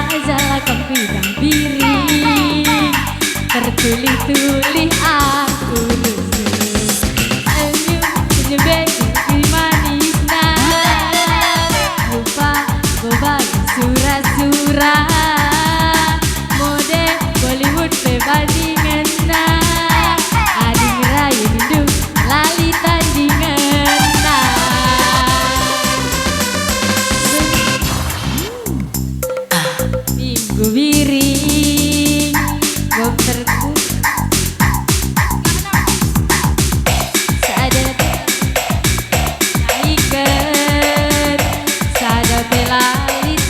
saja lakon bidang biring, tertuli-tuli aku rusuh. Senyum begi manis nah, lupa gobal surah-surah, mode Bollywood bebandingan nah, ading rayu nunduk lali tandingan nah. Minggu wiring gom terpuk sadar naikan sadar belalit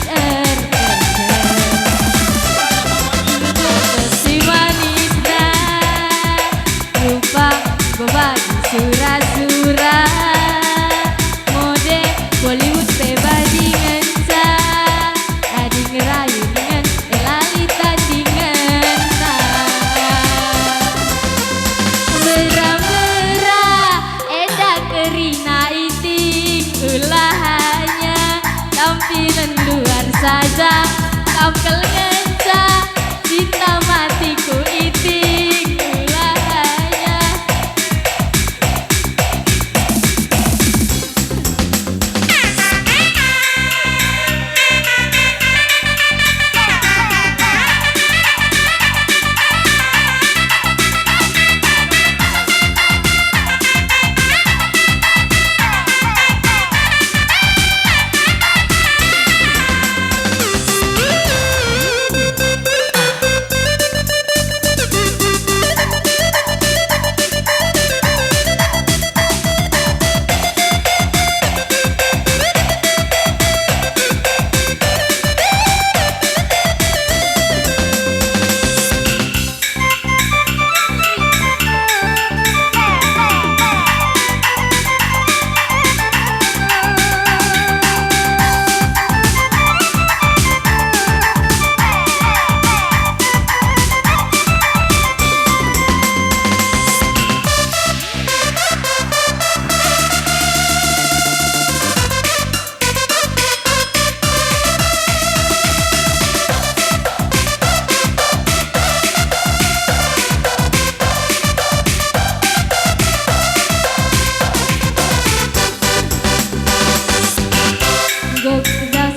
si manis nah, lupa gue bagi surah-surah, mode Bollywood bebandingan sah, ading rayu dengan lali tandingan nah. Merah-merah edak kerina iting ulahannya, tampilan luar saja tampil ngencah, cinta matiku iting ulahannya.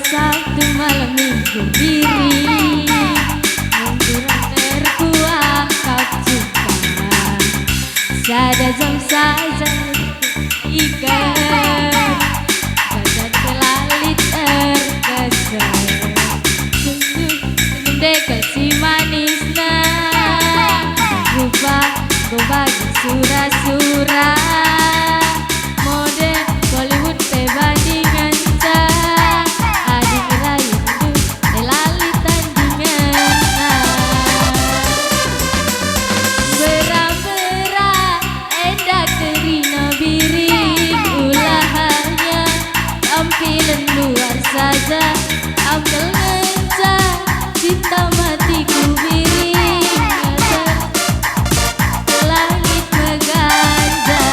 Satu malam minggu diri membuat terkuat kau cinta, sada jam saja ikan badan kelalit terkesan, senyum dekat si manis nah, lupa gue bagi surah-surah, mode Bollywood bebandingan sah, ading rayu nunduk lali tandingan nah. Berang-berang endak kerina biring ulahannya, tampilan luar saja tampil ngencah, cinta matiku biring langit meganda.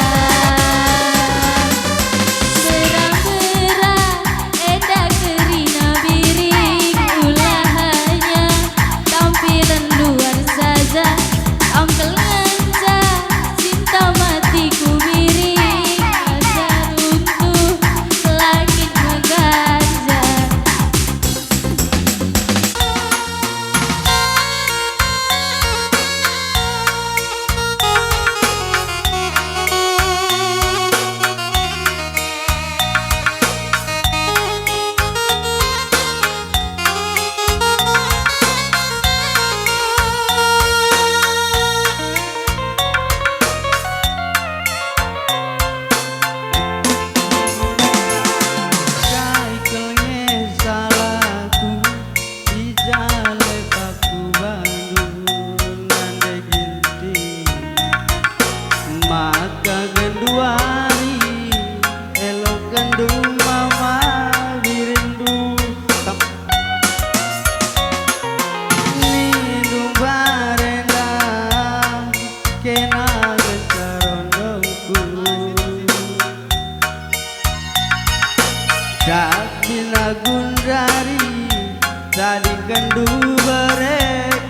bare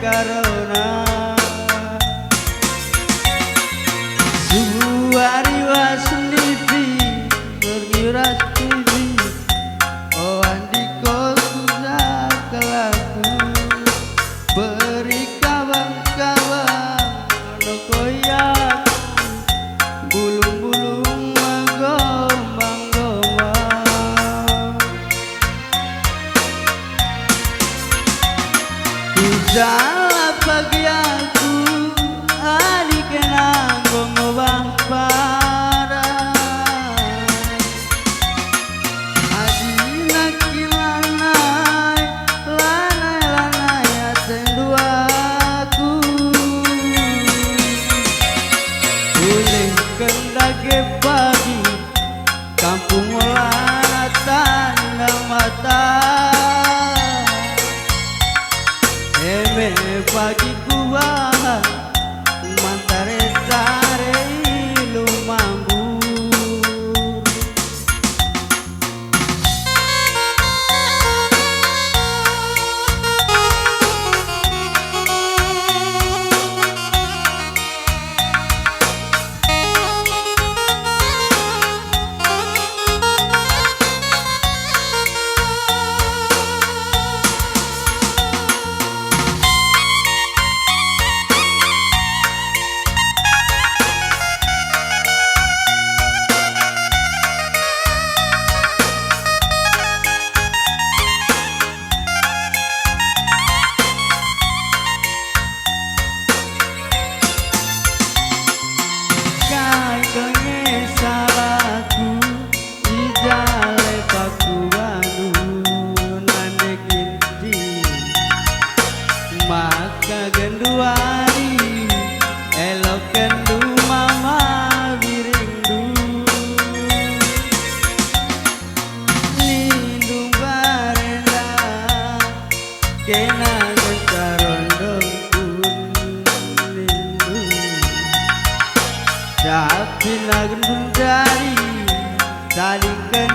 karona suari wasnipi bergiras tibi oh andiko susah kelaku beri kawan-kawan no koyak bulung-bulung magombang-gombang salah pagi aku adik kenang gongobang para adina kilanai lanai atendu aku boleh kendake pagi kampung olana tanda mata eme pagi kuah mantare tare lumambur maka genduari elok gendu mama birindu lindung barenda kena gentarondong lindu tapi nagendung dari talikan